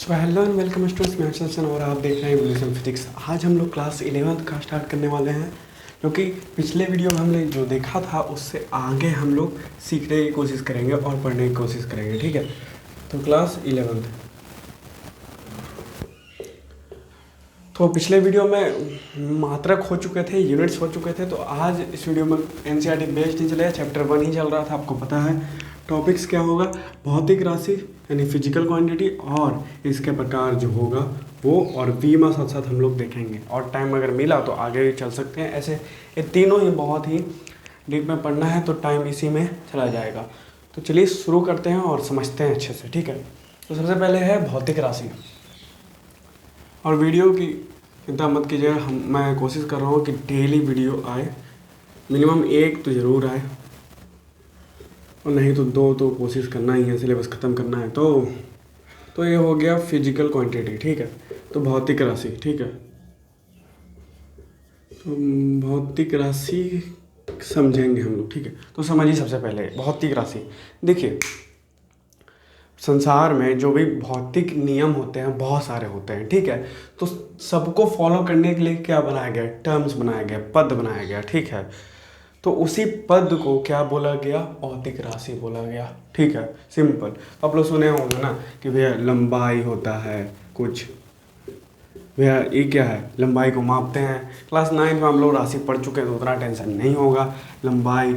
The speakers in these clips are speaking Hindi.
So hello and welcome students, मैं सचिन और आप देख रहे हैं एवोल्यूशन फिजिक्स। आज हम लोग क्लास 11th का स्टार्ट करने वाले हैं, क्योंकि पिछले वीडियो में हमने जो देखा था उससे आगे हम लोग सीखने की कोशिश करेंगे और पढ़ने की कोशिश करेंगे। ठीक है, तो क्लास 11th। तो पिछले वीडियो में मात्रक हो चुके थे, यूनिट्स हो चुके थे, तो आज इस वीडियो में एनसीईआरटी बेस्ड नहीं चलेगा, चैप्टर 1 ही चल रहा था। आपको पता है टॉपिक्स क्या होगा, भौतिक राशि यानी फिजिकल क्वांटिटी और इसके प्रकार जो होगा वो, और बीमा साथ साथ हम लोग देखेंगे। और टाइम अगर मिला तो आगे भी चल सकते हैं। ऐसे ये तीनों ही बहुत ही डीप में पढ़ना है तो टाइम इसी में चला जाएगा। तो चलिए शुरू करते हैं और समझते हैं अच्छे से। ठीक है, तो सबसे पहले है भौतिक राशि। और वीडियो की चिंता मत कीजिएगा, मैं कोशिश कर रहा हूँ कि डेली वीडियो आए, मिनिमम एक तो ज़रूर आए, और नहीं तो दो तो कोशिश करना ही है, सिलेबस ख़त्म करना है। तो ये हो गया फिजिकल क्वांटिटी। ठीक है, तो भौतिक राशि। ठीक है, तो भौतिक राशि समझेंगे हम लोग। ठीक है, तो समझिए सबसे पहले भौतिक राशि। देखिए, संसार में जो भी भौतिक नियम होते हैं बहुत सारे होते हैं। ठीक है, तो सबको फॉलो करने के लिए क्या बनाया गया, टर्म्स बनाया गया, पद बनाया गया। ठीक है, तो उसी पद को क्या बोला गया, भौतिक राशि बोला गया। ठीक है, सिंपल। आप लोग सुने होंगे ना कि भैया लंबाई होता है कुछ, भैया ये क्या है, लंबाई को मापते हैं। क्लास 9 में हम लोग राशि पढ़ चुके हैं तो उतना टेंशन नहीं होगा। लंबाई,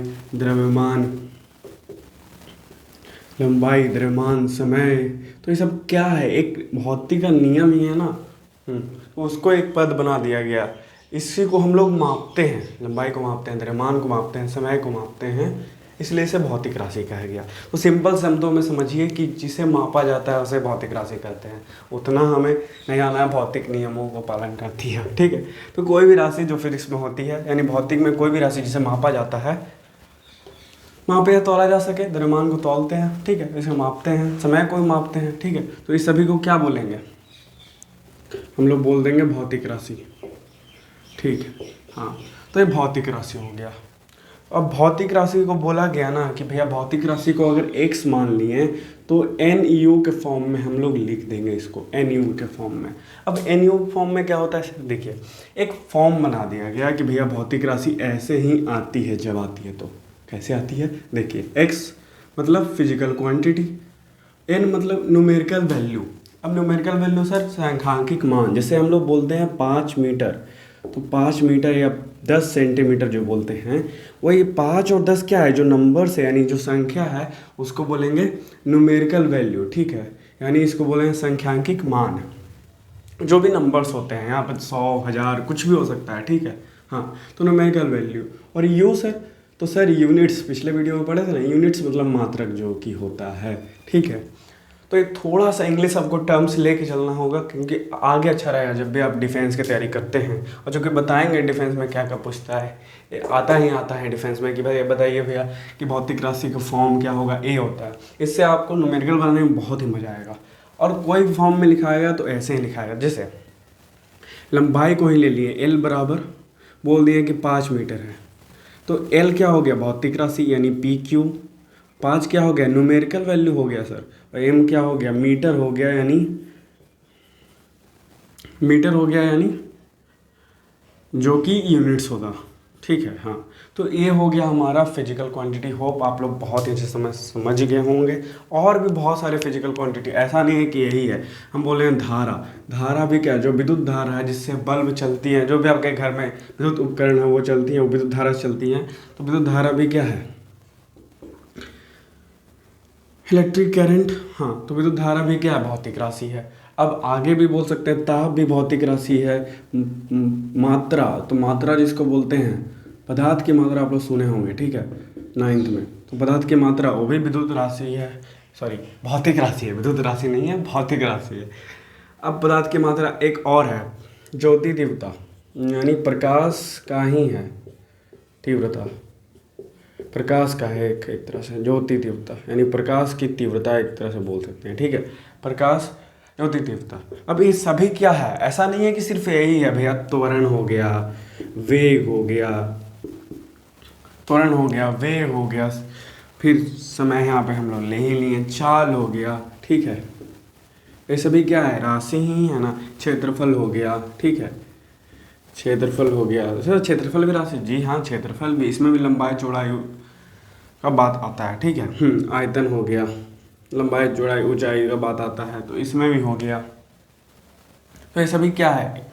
समय, तो ये सब क्या है, एक भौतिक का नियम ही है ना। तो उसको एक पद बना दिया गया, इसी को हम लोग मापते हैं, लंबाई को मापते हैं, द्रव्यमान को मापते हैं, समय को मापते हैं, इसलिए इसे भौतिक राशि कहा गया। तो सिंपल शब्दों में समझिए कि जिसे मापा जाता है उसे भौतिक राशि कहते हैं। उतना हमें नहीं आना है, भौतिक नियमों को पालन करती है। ठीक है, तो कोई भी राशि जो फिजिक्स में होती है, यानी भौतिक में कोई भी राशि जिसे मापा जाता है, मापे या तौला जा सके, द्रव्यमान को तौलते हैं। ठीक है, इसे मापते हैं, समय को भी मापते हैं। ठीक है, तो इस सभी को क्या बोलेंगे, हम लोग बोल देंगे भौतिक राशि। ठीक है, हाँ, तो ये भौतिक राशि हो गया। अब भौतिक राशि को बोला गया ना कि भैया भौतिक राशि को अगर x मान लिए तो NU के फॉर्म में हम लोग लिख देंगे इसको, NU के फॉर्म में। अब NU फॉर्म में क्या होता है, देखिए एक फॉर्म बना दिया गया कि भैया भौतिक राशि ऐसे ही आती है, जब आती है तो कैसे आती है। देखिए x मतलब फिजिकल क्वांटिटी, n मतलब न्यूमेरिकल वैल्यू। अब न्यूमेरिकल वैल्यू सर सांख्यिक मान, जैसे हम लोग बोलते हैं 5 मीटर, तो 5 मीटर या 10 सेंटीमीटर जो बोलते हैं, वही 5 और 10 क्या है, जो नंबर से यानी जो संख्या है उसको बोलेंगे न्यूमेरिकल वैल्यू। ठीक है, यानी इसको बोलेंगे सांख्यिक मान। जो भी नंबर्स होते हैं यहाँ पर 100, 1000 कुछ भी हो सकता है। ठीक है, हाँ, तो न्यूमेरिकल वैल्यू। और यू सर, तो सर यूनिट्स, पिछले वीडियो में पढ़े थे ना, यूनिट्स मतलब मात्रक जो कि होता है। ठीक है, तो ये थोड़ा सा इंग्लिश आपको टर्म्स लेके चलना होगा, क्योंकि आगे अच्छा रहेगा जब भी आप डिफेंस की तैयारी करते हैं। और जो कि बताएंगे डिफेंस में क्या क्या पूछता है, ये आता है डिफेंस में कि भाई ये बताइए भैया कि भौतिक राशि का फॉर्म क्या होगा, ए होता है। इससे आपको न्यूमेरिकल बनाने में बहुत ही मजा आएगा। और कोई भी फॉर्म में लिखाएगा तो ऐसे ही लिखाएगा, जैसे लंबाई को ही ले लिए, एल बराबर बोल दिए कि 5 मीटर है, तो एल क्या हो गया, भौतिक राशि यानी PQ। 5 क्या हो गया, न्यूमेरिकल वैल्यू हो गया सर। और m क्या हो गया, मीटर हो गया, यानी जो कि यूनिट्स होगा। ठीक है, हाँ, तो ये हो गया हमारा फिजिकल क्वांटिटी। होप आप लोग बहुत ही अच्छे समझ गए होंगे। और भी बहुत सारे फिजिकल क्वांटिटी, ऐसा नहीं है कि यही है। हम बोले हैं धारा भी क्या है, जो विद्युत धारा है जिससे बल्ब चलती है, जो भी आपके घर में विद्युत उपकरण है वो चलती है, वो विद्युत धारा चलती है। तो विद्युत धारा भी क्या है, इलेक्ट्रिक करंट। हाँ, तो विद्युत धारा भी क्या है, भौतिक राशि है। अब आगे भी बोल सकते हैं, ताप भी भौतिक राशि है। मात्रा, तो मात्रा जिसको बोलते हैं, पदार्थ की मात्रा आप लोग सुने होंगे। ठीक है, 9th में, तो पदार्थ की मात्रा वो भी विद्युत राशि है, सॉरी भौतिक राशि है, विद्युत राशि नहीं है, भौतिक राशि है। अब पदार्थ की मात्रा एक और है, ज्योति तीव्रता, यानी प्रकाश का ही है तीव्रता, प्रकाश का है एक तरह से, ज्योति तीव्रता यानी प्रकाश की तीव्रता एक तरह से बोल सकते हैं। ठीक है, प्रकाश, ज्योति तीव्रता। अब ये सभी क्या है, ऐसा नहीं है कि सिर्फ यही है भैया, त्वरण हो गया, वेग हो गया, त्वरण हो गया, वेग हो गया, फिर समय यहाँ पे हम लोग ले ही लिए, चाल हो गया। ठीक है, ये सभी क्या है, राशि ही है ना। क्षेत्रफल हो गया, ठीक है, क्षेत्रफल हो गया सर, क्षेत्रफल भी राशि, जी हाँ क्षेत्रफल भी, इसमें भी लंबाई चौड़ाई का बात आता है, ठीक है। आयतन हो गया, लंबाई चौड़ाई ऊंचाई का बात आता है, तो इसमें भी हो गया। तो ये सभी क्या है,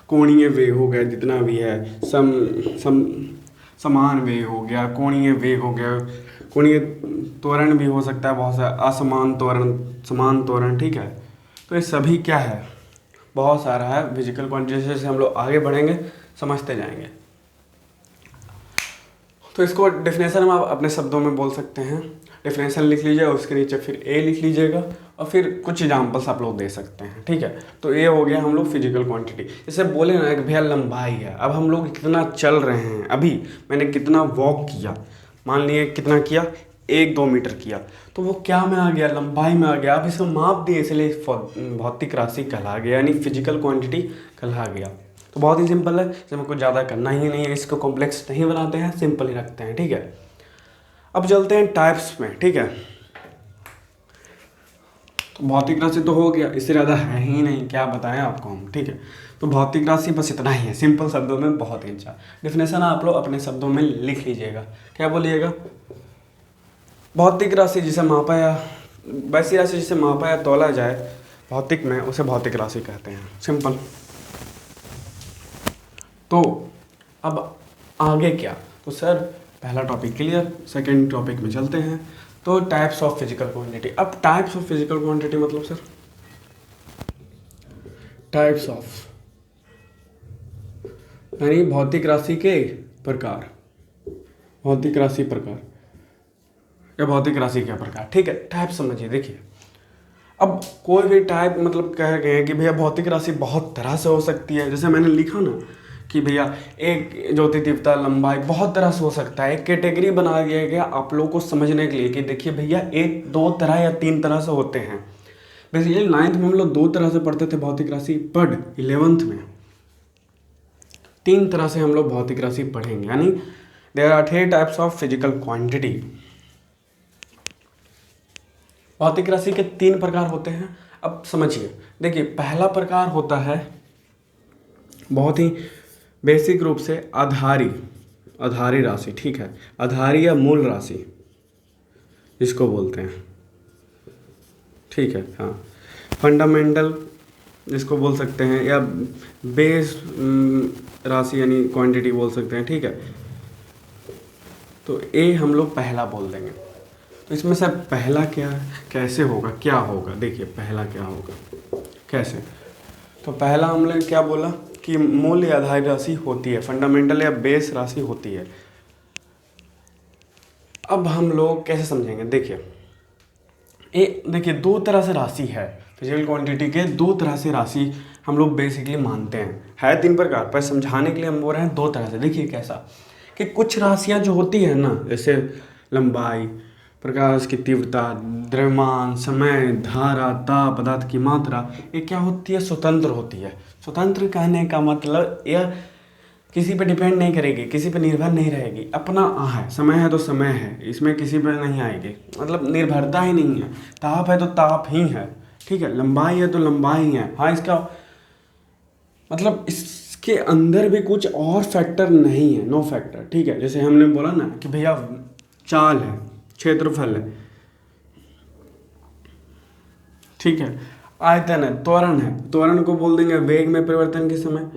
कोणीय वेग हो गया, जितना भी है, समान वेग हो गया, कोणीय वेग हो गया, कोणीय त्वरण भी हो सकता है, बहुत सारा असमान त्वरण, समान त्वरण, ठीक है। तो ये सभी क्या है, बहुत सारा है फिजिकल क्वांटिटी। जैसे हम लोग आगे बढ़ेंगे समझते जाएंगे। तो इसको डेफिनेशन हम आप अपने शब्दों में बोल सकते हैं। डेफिनेशन लिख लीजिए, उसके नीचे फिर ए लिख लीजिएगा, और फिर कुछ एग्जाम्पल्स आप लोग दे सकते हैं, ठीक है। तो ये हो गया हम लोग फिजिकल क्वांटिटी। जैसे बोले ना कि भैया लंबाई है, अब हम लोग कितना चल रहे हैं, अभी मैंने कितना वॉक किया, मान लिए कितना किया, 1-2 मीटर किया, तो वो क्या में आ गया, लंबाई में आ गया। अब इसको माप दिए, इसलिए भौतिक राशि कहला गया, यानी फिजिकल क्वांटिटी कहला गया। तो बहुत ही सिंपल है, इसमें कुछ ज़्यादा करना ही नहीं है, इसको कॉम्प्लेक्स नहीं बनाते हैं, सिंपल ही रखते हैं, ठीक है। अब चलते हैं टाइप्स में, ठीक है। तो भौतिक राशि तो हो गया, इससे ज़्यादा है ही नहीं, क्या बताएं आपको हम, ठीक है। तो भौतिक राशि बस इतना ही है, सिंपल शब्दों में, बहुत ही अच्छा। डेफिनेशन आप लोग अपने शब्दों में लिख लीजिएगा। क्या बोलिएगा, भौतिक राशि जिसे मापा या वैसी राशि जिसे मापा या तौला जाए भौतिक में, उसे भौतिक राशि कहते हैं, सिंपल। तो अब आगे क्या, तो सर पहला टॉपिक क्लियर, सेकंड टॉपिक में चलते हैं। तो टाइप्स ऑफ फिजिकल क्वांटिटी। अब टाइप्स ऑफ फिजिकल क्वांटिटी मतलब सर, टाइप्स ऑफ यानी भौतिक राशि के प्रकार, भौतिक राशि प्रकार या भौतिक राशि के प्रकार, ठीक है। टाइप समझिए, देखिए अब कोई भी टाइप मतलब कह गए हैं कि भैया भौतिक राशि बहुत तरह से हो सकती है। जैसे मैंने लिखा ना कि भैया एक ज्योति तीव्रता लंबाई बहुत तरह से हो सकता है, एक कैटेगरी बना दिया गया आप लोगों को समझने के लिए कि देखिए भैया 1-2 तरह या 3 तरह से होते हैं। बेसिकली 9th में हम लोग 2 तरह से पढ़ते थे भौतिक राशि, बट 11th में 3 तरह से हम लोग भौतिक राशि पढ़ेंगे, यानी there are 3 types of physical quantity. भौतिक राशि के 3 प्रकार होते हैं। अब समझिए, देखिए पहला प्रकार होता है बहुत ही बेसिक रूप से आधारी राशि, ठीक है, आधारी या मूल राशि इसको बोलते हैं, ठीक है। हाँ, फंडामेंटल जिसको बोल सकते हैं, या बेस राशि यानी क्वांटिटी बोल सकते हैं, ठीक है। तो ए हम लोग पहला बोल देंगे। तो इसमें सर पहला क्या है, कैसे होगा, क्या होगा, देखिए पहला क्या होगा, कैसे। तो पहला हमने क्या बोला कि मूल या आधारी राशि होती है, फंडामेंटल या बेस राशि होती है। अब हम लोग कैसे समझेंगे, देखिए 2 तरह से राशि है फिजिकल क्वांटिटी के, 2 तरह से राशि हम लोग बेसिकली मानते हैं, है 3 प्रकार, पर समझाने के लिए हम बोल रहे हैं 2 तरह से। देखिए कैसा कि कुछ राशियां जो होती है ना, जैसे लंबाई, प्रकाश की तीव्रता, द्रव्यमान, समय, धारा, ताप, पदार्थ की मात्रा, ये क्या होती है, स्वतंत्र होती है। स्वतंत्र कहने का मतलब यह किसी पे डिपेंड नहीं करेगी, किसी पे निर्भर नहीं रहेगी, अपना है, समय है तो समय है, इसमें किसी पे नहीं आएगी, मतलब निर्भरता ही नहीं है। ताप है तो ताप ही है, ठीक है। लंबाई है तो लंबाई है, हाँ इसका मतलब इसके अंदर भी कुछ और फैक्टर नहीं है, नो फैक्टर, ठीक है। जैसे हमने बोला ना कि भैया चाल है, क्षेत्रफल है, ठीक है, आयतन है, त्वरण को बोल देंगे वेग में परिवर्तन के समय,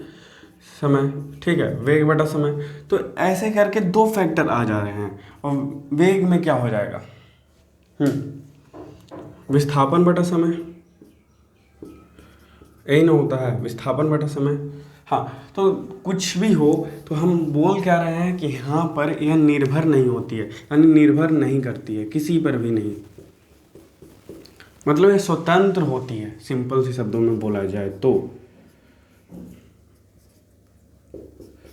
ठीक है, वेग बटा समय। तो ऐसे करके 2 फैक्टर आ जा रहे हैं, और वेग में क्या हो जाएगा, विस्थापन बटा समय, यही ना होता है, विस्थापन बटा समय। हाँ, तो कुछ भी हो तो हम बोल क्या रहे हैं कि यहाँ पर यह निर्भर नहीं होती है, यानी निर्भर नहीं करती है किसी पर भी नहीं, मतलब ये स्वतंत्र होती है, सिंपल से शब्दों में बोला जाए तो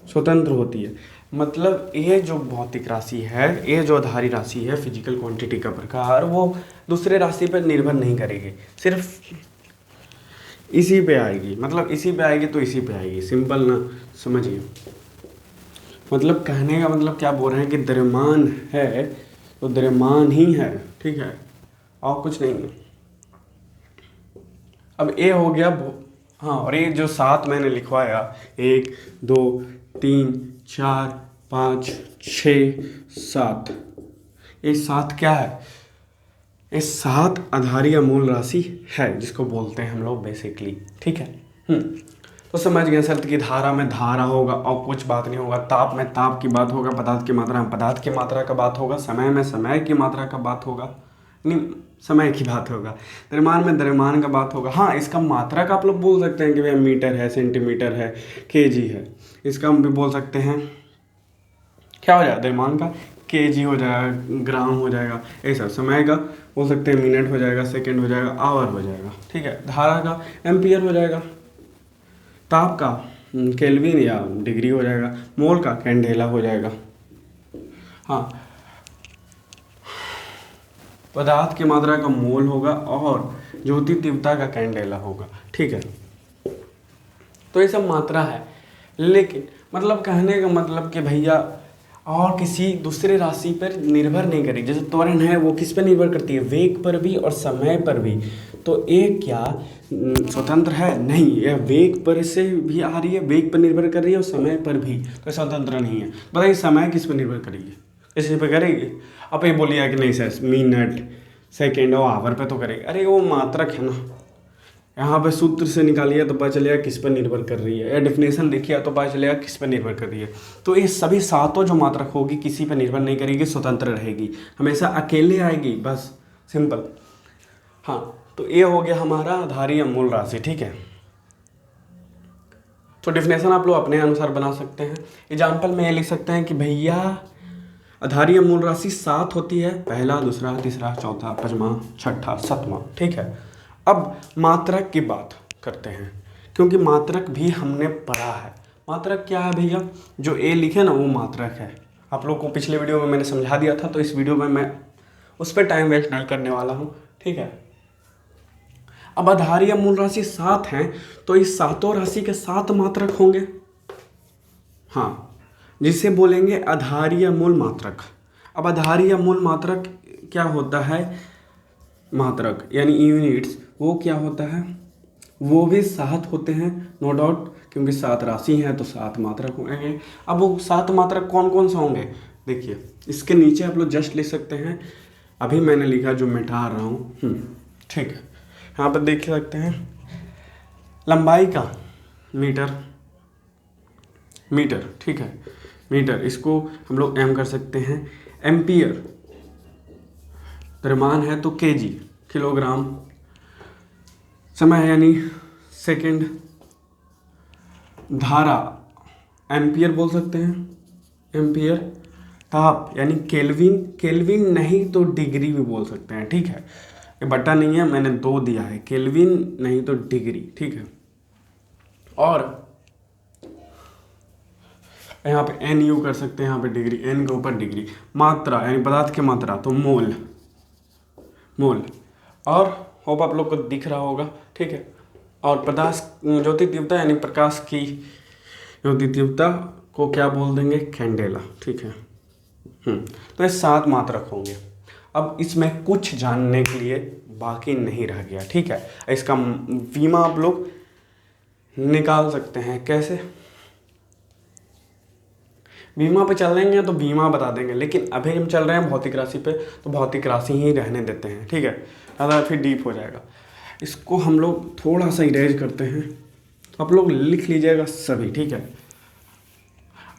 स्वतंत्र होती है। मतलब ये जो भौतिक राशि है, ये जो आधारी राशि है फिजिकल क्वांटिटी का प्रकार, वो दूसरे राशि पर निर्भर नहीं करेगी, सिर्फ इसी पे आएगी, मतलब इसी पे आएगी तो इसी पे आएगी, सिंपल ना, समझिए। मतलब कहने का मतलब क्या बोल रहे हैं कि द्रव्यमान है तो द्रव्यमान ही है, ठीक है, और कुछ नहीं है। अब ए हो गया हाँ, और ये जो 7 मैंने लिखवाया 1 2 3 4 5 6 7, ये 7 क्या है? ये 7 आधारी मूल राशि है जिसको बोलते हैं हम लोग बेसिकली, ठीक है। तो समझ गए शर्त की धारा में धारा होगा और कुछ बात नहीं होगा, ताप में ताप की बात होगा, पदार्थ की मात्रा में पदार्थ की मात्रा का बात होगा, समय में समय की मात्रा का बात होगा, नहीं समय की बात होगा, द्रव्यमान में द्रव्यमान का बात होगा। हाँ, इसका मात्रा का आप लोग बोल सकते हैं कि भैया मीटर है, सेंटीमीटर है, केजी है, इसका हम भी बोल सकते हैं क्या हो जाएगा, द्रव्यमान का केजी हो जाएगा, ग्राम हो जाएगा, ऐसा। समय का बोल सकते हैं मिनट हो जाएगा, सेकंड हो जाएगा, आवर हो जाएगा, ठीक है। धारा का एम्पियर हो जाएगा, ताप का केल्विन या डिग्री हो जाएगा, मोल का कैंडेला हो जाएगा। हाँ, पदार्थ की मात्रा का मोल होगा और ज्योति तीव्रता का कैंडेला होगा, ठीक है। तो ये सब मात्रा है, लेकिन मतलब कहने का मतलब कि भैया और किसी दूसरे राशि पर निर्भर नहीं करेगी। जैसे त्वरण है वो किस पर निर्भर करती है, वेग पर भी और समय पर भी। तो एक क्या स्वतंत्र है? नहीं, यह वेग पर से भी आ रही है, वेग पर निर्भर कर रही है और समय पर भी, तो स्वतंत्र नहीं है। बताइए समय किस पर निर्भर करेगी? इसी पर करेगी? अब ये बोलिए कि नहीं सर मिनट सेकेंड और आवर पे तो करेगी। अरे वो मात्रक है ना, यहाँ पे सूत्र से निकालिए तो पता चलेगा किस पर निर्भर कर रही है, या डेफिनेशन देखिए तो पता चलेगा किस पर निर्भर कर रही है। तो ये सभी 7 जो मात्रक होगी किसी पर निर्भर नहीं करेगी, स्वतंत्र रहेगी, हमेशा अकेले आएगी, बस सिंपल। हाँ, तो ये हो गया हमारा आधारी या मूल राशि, ठीक है। तो डेफिनेशन आप लोग अपने अनुसार बना सकते हैं। एग्जाम्पल में ये लिख सकते हैं कि भैया आधारी या मूल राशि 7 होती है, पहला, दूसरा, तीसरा, चौथा, पांचवा, छठा, सातवां, ठीक है। अब मात्रक की बात करते हैं, क्योंकि मात्रक भी हमने पढ़ा है। मात्रक क्या है भैया? जो ए लिखे ना वो मात्रक है। आप लोग को पिछले वीडियो में मैंने समझा दिया था, तो इस वीडियो में मैं उस पर टाइम वेस्ट नहीं करने वाला हूँ, ठीक है। अब आधारी या मूल राशि 7 हैं, तो इस 7 राशि के 7 मात्रक होंगे, हाँ, जिसे बोलेंगे आधारी या मूल मात्रक। अब आधारी या मूल मात्रक क्या होता है? मात्रक यानी यूनिट्स, वो क्या होता है? वो भी 7 होते हैं, नो डाउट, क्योंकि 7 राशि हैं तो 7 मात्रक होंगे। अब वो 7 मात्रक कौन कौन से होंगे? देखिए इसके नीचे आप लोग जस्ट लिख सकते हैं, अभी मैंने लिखा जो मिटा रहा हूँ, ठीक है। यहाँ पर देख सकते हैं लंबाई का मीटर, मीटर, ठीक है, मीटर, इसको हम लोग एम कर सकते हैं। एम्पियर, द्रव्यमान है तो केजी, किलोग्राम, समय यानी सेकंड, धारा एम्पियर बोल सकते हैं, एम्पियर, ताप यानी केल्विन, केल्विन नहीं तो डिग्री भी बोल सकते हैं, ठीक है। ये बटा नहीं है, मैंने 2 दिया है, केल्विन नहीं तो डिग्री, ठीक है। और यहाँ पे एन यू कर सकते हैं, यहाँ पे डिग्री, एन के ऊपर डिग्री। मात्रा यानी पदार्थ की मात्रा तो मोल, मोल। और होप आप लोग को दिख रहा होगा, ठीक है। और पदार्थ ज्योति तीव्रता यानी प्रकाश की ज्योति तीव्रता को क्या बोल देंगे? कैंडेला, ठीक है। तो ये 7 मात्रक होंगे। अब इसमें कुछ जानने के लिए बाकी नहीं रह गया, ठीक है। इसका बीमा आप लोग निकाल सकते हैं, कैसे? बीमा पे चल लेंगे तो बीमा बता देंगे, लेकिन अभी हम चल रहे हैं भौतिक राशि पे, तो भौतिक राशि ही रहने देते हैं, ठीक है, ज़्यादा फिर डीप हो जाएगा। इसको हम लोग थोड़ा सा इरेज करते हैं, तो आप लोग लिख लीजिएगा सभी, ठीक है।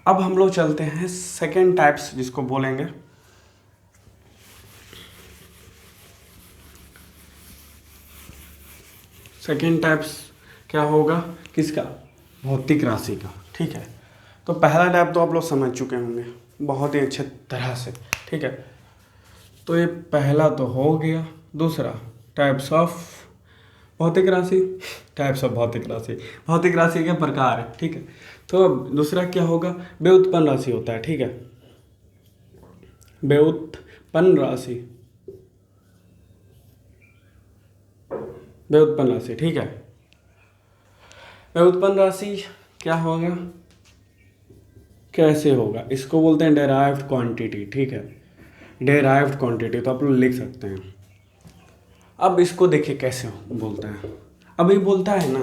अब हम लोग चलते हैं सेकेंड टाइप्स जिसको बोलेंगे सेकेंड टाइप्स क्या होगा किसका? भौतिक राशि का, ठीक है। तो पहला टाइप तो आप लोग समझ चुके होंगे बहुत ही अच्छे तरह से, ठीक है। तो ये पहला तो हो गया। दूसरा टाइप्स ऑफ भौतिक राशि, टाइप्स ऑफ भौतिक राशि, भौतिक राशि के प्रकार, ठीक है। तो अब दूसरा क्या होगा? व्युत्पन्न राशि होता है, ठीक है, व्युत्पन्न राशि, व्युत्पन्न राशि, ठीक है। व्युत्पन्न राशि क्या होगा, कैसे होगा? इसको बोलते हैं डेराइव्ड क्वांटिटी, ठीक है, डेराइव्ड क्वांटिटी, तो आप लोग लिख सकते हैं। अब इसको देखिए कैसे बोलते हैं। अब ये बोलता है ना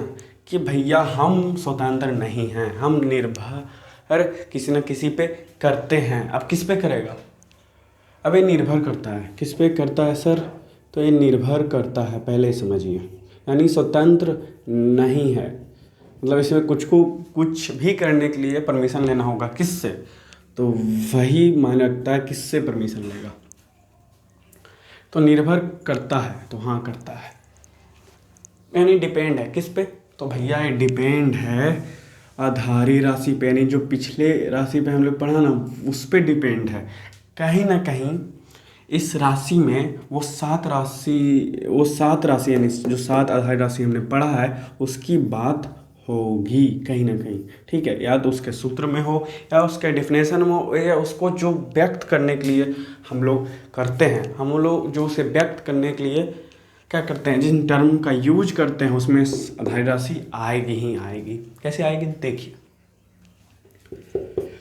कि भैया हम स्वतंत्र नहीं हैं, हम निर्भर किसी न किसी पे करते हैं। अब किस पे करेगा? अब ये निर्भर करता है, किस पे करता है सर? तो ये निर्भर करता है, पहले समझिए, यानी स्वतंत्र नहीं है, मतलब इसमें कुछ भी करने के लिए परमिशन लेना होगा। किससे? तो वही मायने रखता है किससे परमिशन लेगा। तो निर्भर करता है, तो हाँ करता है, यानी डिपेंड है किस पे? तो भैया ये डिपेंड है आधारी राशि पे, यानी जो पिछले राशि पे हम लोग पढ़ा ना, उस पे डिपेंड है। कहीं ना कहीं इस राशि में वो सात राशि यानी जो 7 आधारी राशि हमने पढ़ा है उसकी बात होगी कहीं ना कहीं, ठीक है। या तो उसके सूत्र में हो, या उसके डेफिनेशन में हो, या उसको जो व्यक्त करने के लिए हम लोग करते हैं, हम लोग जो उसे व्यक्त करने के लिए क्या करते हैं, जिन टर्म का यूज करते हैं उसमें आधारी राशि आएगी ही आएगी। कैसे आएगी देखिए।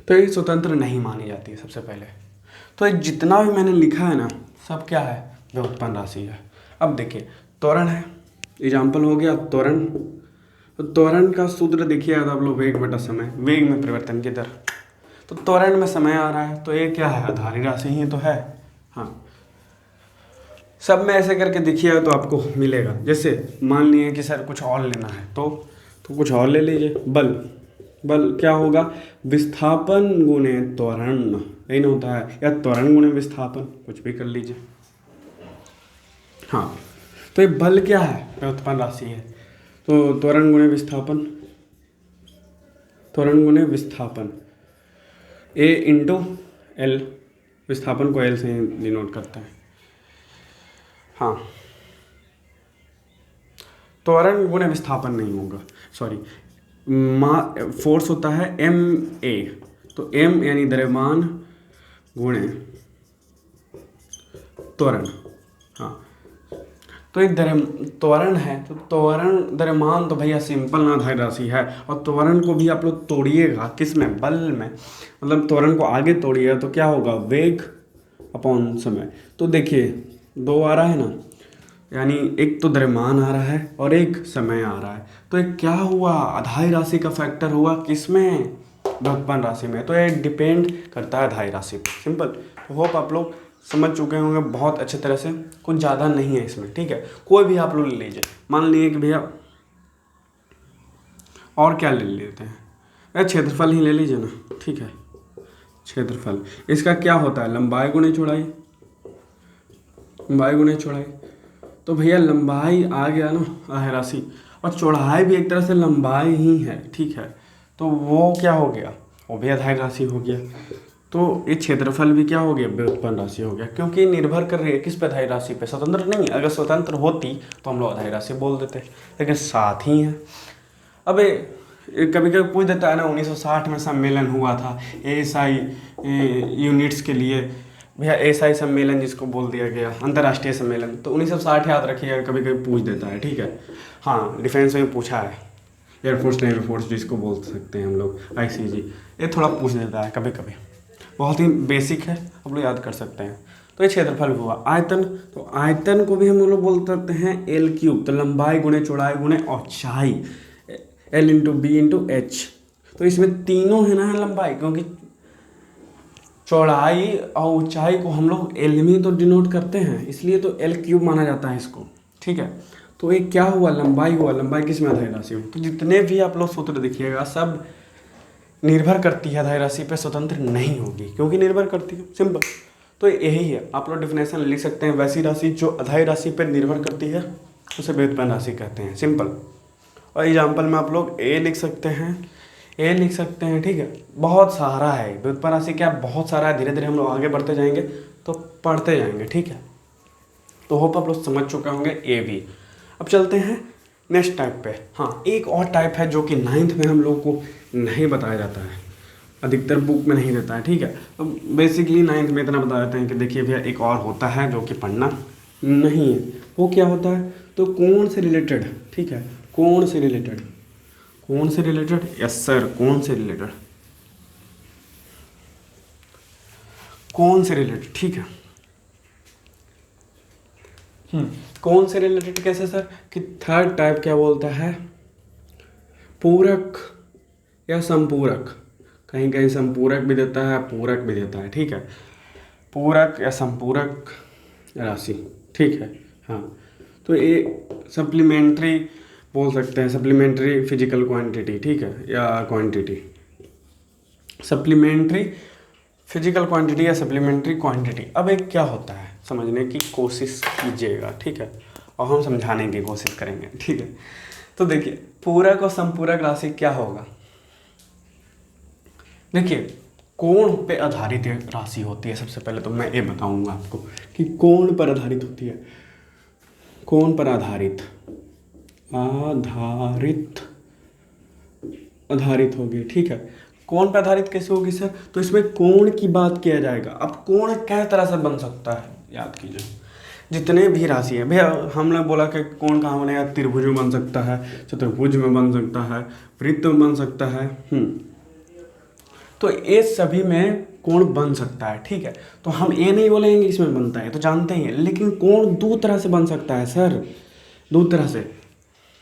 तो ये स्वतंत्र नहीं मानी जाती है सबसे पहले। तो ये जितना भी मैंने लिखा है ना, सब क्या है? व्युत्पन्न राशि है। अब देखिए, त्वरण है, एग्जाम्पल हो गया त्वरण। तो त्वरण का सूत्र देखिए आप लोग, वेग बटा समय, वेग में परिवर्तन की दर। तो त्वरण में समय आ रहा है, तो ये क्या है? आधारी राशि ही तो है। हाँ, सब में ऐसे करके देखिएगा तो आपको मिलेगा। जैसे मान लिए कि सर कुछ और लेना है, तो कुछ और ले लीजिए। बल क्या होगा? विस्थापन गुणे त्वरण, यही ना होता है, या त्वरण गुणे विस्थापन, कुछ भी कर लीजिए। हाँ, तो ये बल क्या है? व्युत्पन्न राशि है। तो त्वरण गुणे विस्थापन, ए इंटू एल, विस्थापन को एल से डिनोट करता है। हाँ, त्वरण गुणे विस्थापन नहीं होगा, सॉरी, फोर्स होता है एम ए, तो एम यानी द्रव्यमान गुणे त्वरण। हाँ, तो एक त्वरण है, तो त्वरण द्रव्यमान तो भैया सिंपल ना आधारी राशि है। और त्वरण को भी आप लोग तोड़िएगा किस में? बल में, मतलब त्वरण को आगे तोड़िएगा तो क्या होगा? वेग अपॉन समय। तो देखिए 2 आ रहा है ना, यानी एक तो द्रव्यमान आ रहा है और एक समय आ रहा है। तो ये क्या हुआ? आधारी राशि का फैक्टर हुआ किसमें? व्युत्पन्न राशि में। तो ये डिपेंड करता है आधारी राशि पर, सिंपल। तो होप आप लोग समझ चुके होंगे बहुत अच्छे तरह से, कुछ ज़्यादा नहीं है इसमें, ठीक है। कोई भी आप लोग ले लीजिए, मान लीजिए कि भैया और क्या ले लेते हैं, अरे क्षेत्रफल ही ले लीजिए ना, ठीक है। क्षेत्रफल इसका क्या होता है? लंबाई गुणे चौड़ाई, तो भैया लंबाई आ गया ना आधारी राशि, और चौड़ाई भी एक तरह से लंबाई ही है, ठीक है। तो वो क्या हो गया? वो भी आधारी राशि हो गया। तो ये क्षेत्रफल भी क्या हो गया? व्युत्पन्न राशि हो गया, क्योंकि निर्भर कर रही है किस पे? आधारी राशि पे, स्वतंत्र नहीं। अगर स्वतंत्र होती तो हम लोग आधारी राशि बोल देते, लेकिन साथ ही है। अब कभी कभी पूछ देता है ना, 1960 में सम्मेलन हुआ था एएसआई यूनिट्स के लिए। भैया एएसआई सम्मेलन जिसको बोल दिया गया अंतर्राष्ट्रीय सम्मेलन, तो 1960 याद रखिएगा, कभी कभी पूछ देता है, ठीक है। हाँ, डिफेंस में पूछा है, एयरफोर्स नेवी फोर्स जिसको बोल सकते हैं हम लोग, आईसीजी, ये थोड़ा पूछ देता है कभी कभी, बहुत ही बेसिक है, आप लोग याद कर सकते हैं। तो ये क्षेत्रफल हुआ। आयतन, तो आयतन को भी हम लोग बोल सकते हैं एल क्यूब, तो लंबाई गुणे चौड़ाई गुणे ऊंचाई, L into B into H. तो इसमें तीनों है ना लंबाई, क्योंकि चौड़ाई और ऊंचाई को हम लोग एल में तो डिनोट करते हैं, इसलिए तो एल क्यूब माना जाता है इसको, ठीक है। तो ये क्या हुआ? लंबाई हुआ। लंबाई किस में? आधारी राशि में। तो जितने भी आप लोग सूत्र देखिएगा सब निर्भर करती है आधारी राशि पे, स्वतंत्र नहीं होगी, क्योंकि निर्भर करती है, सिंपल। तो यही है, आप लोग डेफिनेशन लिख सकते हैं। वैसी राशि जो आधारी राशि पर निर्भर करती है उसे व्युत्पन्न राशि कहते हैं, सिंपल। और एग्जाम्पल में आप लोग ए लिख सकते हैं, ठीक है। बहुत सारा है व्युत्पन्न राशि, क्या बहुत सारा है, धीरे धीरे हम लोग आगे बढ़ते जाएंगे तो पढ़ते जाएंगे, ठीक है। तो होप आप लोग समझ चुके होंगे ए भी। अब चलते हैं नेक्स्ट टाइप पे। हाँ, एक और टाइप है जो कि 9th में हम लोग को नहीं बताया जाता है, अधिकतर बुक में नहीं रहता है, ठीक है। तो बेसिकली 9th में इतना बता देते हैं कि देखिए भैया एक और होता है जो कि पढ़ना नहीं है। वो क्या होता है? तो कोण से रिलेटेड, ठीक है। कोण से रिलेटेड, यस सर, कोण से रिलेटेड, ठीक है। कौन से रिलेटेड कैसे सर, कि थर्ड टाइप क्या बोलता है, पूरक या संपूरक, कहीं कहीं संपूरक भी देता है, पूरक भी देता है, ठीक है, पूरक या संपूरक राशि, ठीक है। हाँ, तो ये सप्लीमेंट्री बोल सकते हैं, सप्लीमेंट्री फिजिकल क्वांटिटी, ठीक है, या क्वांटिटी, सप्लीमेंट्री फिजिकल क्वांटिटी या सप्लीमेंट्री क्वांटिटी। अब एक क्या होता है समझने की कोशिश कीजिएगा, ठीक है, और हम समझाने की कोशिश करेंगे, ठीक है। तो देखिए पूरक और संपूरक राशि क्या होगा। देखिए कोण पे आधारित राशि होती है। सबसे पहले तो मैं ये बताऊंगा आपको कि कोण पर आधारित होती है, कोण पर आधारित आधारित होगी, ठीक है। कोण पर आधारित कैसे होगी सर, तो इसमें कोण की बात किया जाएगा। अब कोण किस तरह से बन सकता है याद कीजिए, जितने भी राशि है भैया, हमने बोला कि कोण कहाँ बनेगा, त्रिभुज में बन सकता है, चतुर्भुज में बन सकता है, वृत्त में बन सकता है, तो ये सभी में कोण बन सकता है, ठीक है। तो हम ये नहीं बोलेंगे इसमें बनता है, तो जानते ही हैं, लेकिन कोण दो तरह से बन सकता है सर, दो तरह से।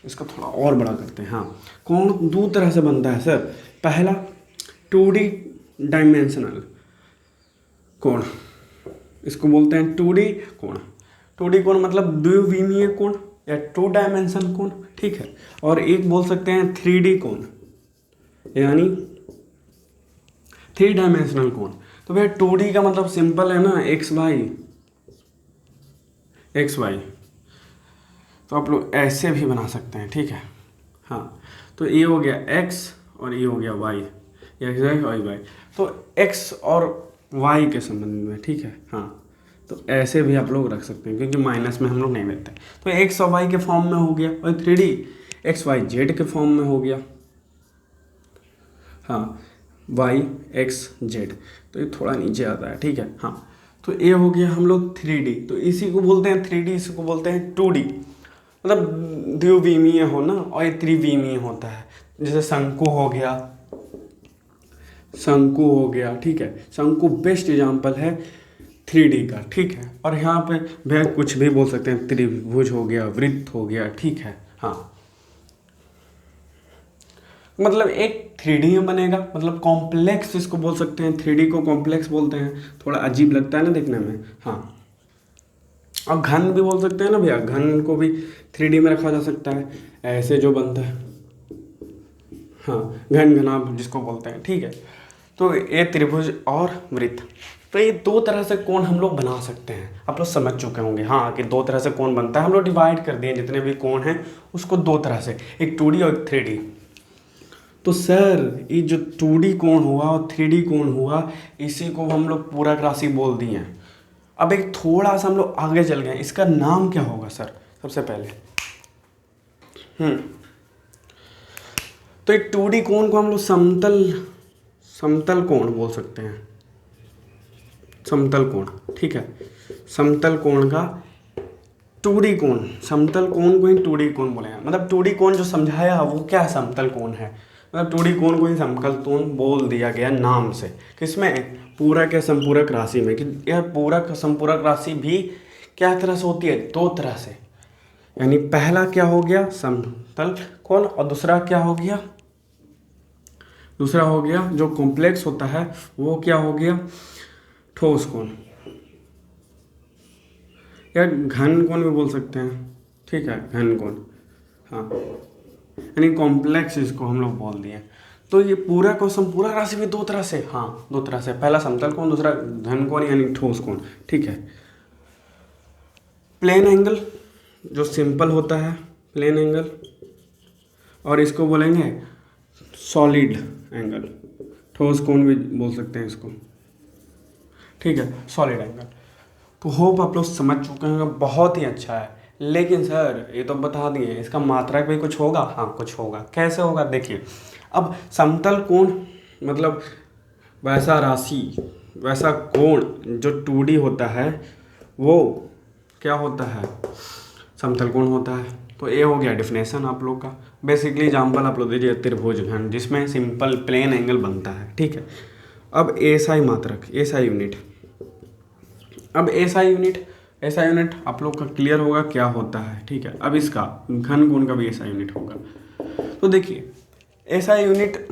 इसको थोड़ा और बड़ा करते हैं। हाँ, कोण दो तरह से बनता है सर। पहला 2D डायमेंशनल कोण, इसको बोलते हैं 2D कोण। 2D कोण मतलब द्विविमीय कोण या 2 डायमेंशन कोण, ठीक है। और एक बोल सकते हैं 3D कोण, यानी 3 डायमेंशनल कोण। तो भैया 2D का मतलब सिंपल है ना, एक्स वाई, तो आप लोग ऐसे भी बना सकते हैं, ठीक है। हाँ, तो ये हो गया x और ये हो गया y, एक्स वाई वाई, तो x और y के संबंध में, ठीक है। हाँ, तो ऐसे भी आप लोग रख सकते हैं, क्योंकि माइनस में हम लोग नहीं लेते। तो x और y के फॉर्म में हो गया, और 3D x y z के फॉर्म में हो गया। हाँ, y x z, तो ये थोड़ा नीचे आता है, ठीक है। हाँ, तो ये हो गया हम लोग 3D, तो इसी को बोलते हैं 3D, इसी को बोलते हैं 2D, मतलब द्विविमीय हो ना, और ये त्रिविमीय होता है। जैसे शंकु हो गया, ठीक है। शंकु बेस्ट एग्जाम्पल है 3D का, ठीक है। और यहाँ पे भैया कुछ भी बोल सकते हैं, त्रिभुज हो गया, वृत्त हो गया, ठीक है। हाँ, मतलब एक 3D में बनेगा, मतलब कॉम्प्लेक्स इसको बोल सकते हैं, 3D को कॉम्प्लेक्स बोलते हैं, थोड़ा अजीब लगता है ना देखने में। हाँ, और घन भी बोल सकते हैं ना भैया, घन को भी 3D में रखा जा सकता है, ऐसे जो बनता है। हाँ, घन घनाभ जिसको बोलते हैं, ठीक है। तो ये त्रिभुज और वृत्त, तो ये दो तरह से कोण हम लोग बना सकते हैं। आप लोग समझ चुके होंगे हाँ, कि दो तरह से कोण बनता है। हम लोग डिवाइड कर दिए जितने भी कोण हैं उसको दो तरह से, एक 2D और एक 3D। तो सर ये जो 2D कोण हुआ और 3D कोण हुआ, इसी को हम लोग पूरक राशि बोल दिए हैं। अब एक थोड़ा सा हम लोग आगे चल गए, इसका नाम क्या होगा सर सबसे पहले। तो एक 2D कोण को हम लोग समतल कोण बोल सकते हैं, समतल कोण, ठीक है। समतल कोण का 2D कोण, समतल कोण को ही 2D कोण बोलेगा। मतलब 2D कोण जो समझाया वो क्या समतल कोण है, मतलब 2D कोण को ही समतल कोण बोल दिया गया नाम से। किसमें, पूरक या संपूरक राशि में। कि यह पूरक संपूरक राशि भी क्या तरह से होती है, दो तरह से। यानी पहला क्या हो गया समतल कोण, और दूसरा क्या हो गया, दूसरा हो गया जो कॉम्प्लेक्स होता है वो क्या हो गया, ठोस कोण या घन कोण भी बोल सकते हैं, ठीक है, घन कोण। हाँ, यानी कॉम्प्लेक्स इसको हम लोग बोल दिए। तो ये पूरक और संपूरक राशि भी दो तरह से, हाँ दो तरह से, पहला समतल कोण, दूसरा घन कोण यानी ठोस कोण, ठीक है। प्लेन एंगल जो सिंपल होता है, प्लेन एंगल, और इसको बोलेंगे सॉलिड एंगल, ठोस कोण भी बोल सकते हैं इसको, ठीक है, सॉलिड एंगल। तो होप आप लोग समझ चुके हैं, बहुत ही अच्छा है। लेकिन सर ये तो बता दिए, इसका मात्रक भी कुछ होगा, हाँ कुछ होगा। कैसे होगा देखिए, अब समतल कोण मतलब वैसा राशि, वैसा कोण जो 2D होता है वो क्या होता है, समतल कोण होता है। तो ये हो गया डेफिनेशन आप लोग का। बेसिकली एग्जाम्पल आप लोग दीजिए त्रिभुज घन, जिसमें सिंपल प्लेन एंगल बनता है, ठीक है। अब एसआई मात्रक, एसआई यूनिट, अब एसआई यूनिट ऐसा यूनिट आप लोग का क्लियर होगा क्या होता है, ठीक है। अब इसका घन कोण का भी ऐसा यूनिट होगा। तो देखिए ऐसा यूनिट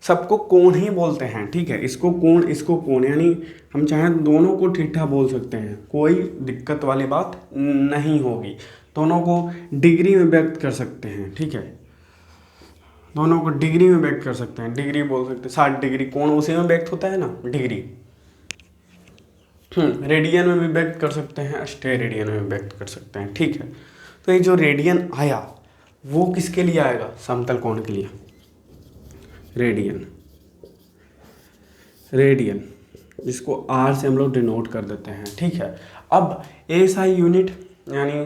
सबको कोण ही बोलते हैं, ठीक है। इसको कोण, इसको कोण, यानी हम चाहें दोनों को ठीठा बोल सकते हैं, कोई दिक्कत वाली बात नहीं होगी। दोनों को डिग्री में व्यक्त कर सकते हैं, ठीक है। दोनों को डिग्री में व्यक्त कर सकते हैं, डिग्री बोल सकते हैं। 60 डिग्री कोण उसी में व्यक्त होता है ना, डिग्री। रेडियन में भी व्यक्त कर सकते हैं, अस्टे रेडियन में व्यक्त कर सकते हैं, ठीक है। तो ये जो रेडियन आया वो किसके लिए आएगा, समतल कोण के लिए। रेडियन, रेडियन जिसको आर से हम लोग डिनोट कर देते हैं, ठीक है। अब एसआई यूनिट यानी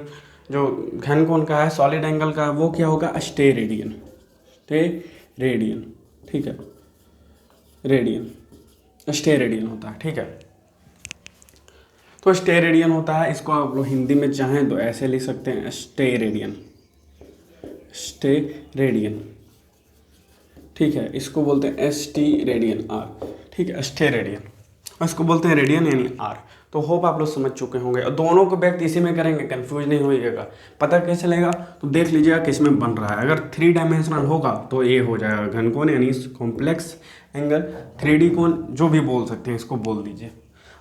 जो घन कोण का है, सॉलिड एंगल का, वो क्या होगा, अस्टे रेडियन, स्टे रेडियन, ठीक है। रेडियन, अस्टे रेडियन होता है, ठीक है। तो स्टे रेडियन होता है, इसको आप लोग हिंदी में चाहें तो ऐसे लिख सकते हैं, स्टे रेडियन, स्टे रेडियन, ठीक है। इसको बोलते हैं एस टी रेडियन आर, ठीक है, स्टे रेडियन। इसको बोलते हैं रेडियन यानी आर। तो होप आप लोग समझ चुके होंगे, और दोनों को व्यक्त इसी में करेंगे, कंफ्यूज नहीं होइएगा। पता कैसे चलेगा, तो देख लीजिएगा किस में बन रहा है। अगर 3 डायमेंशनल होगा तो ये हो जाएगा घन कोण यानी कॉम्प्लेक्स एंगल, 3D कोण, जो भी बोल सकते हैं इसको बोल दीजिए।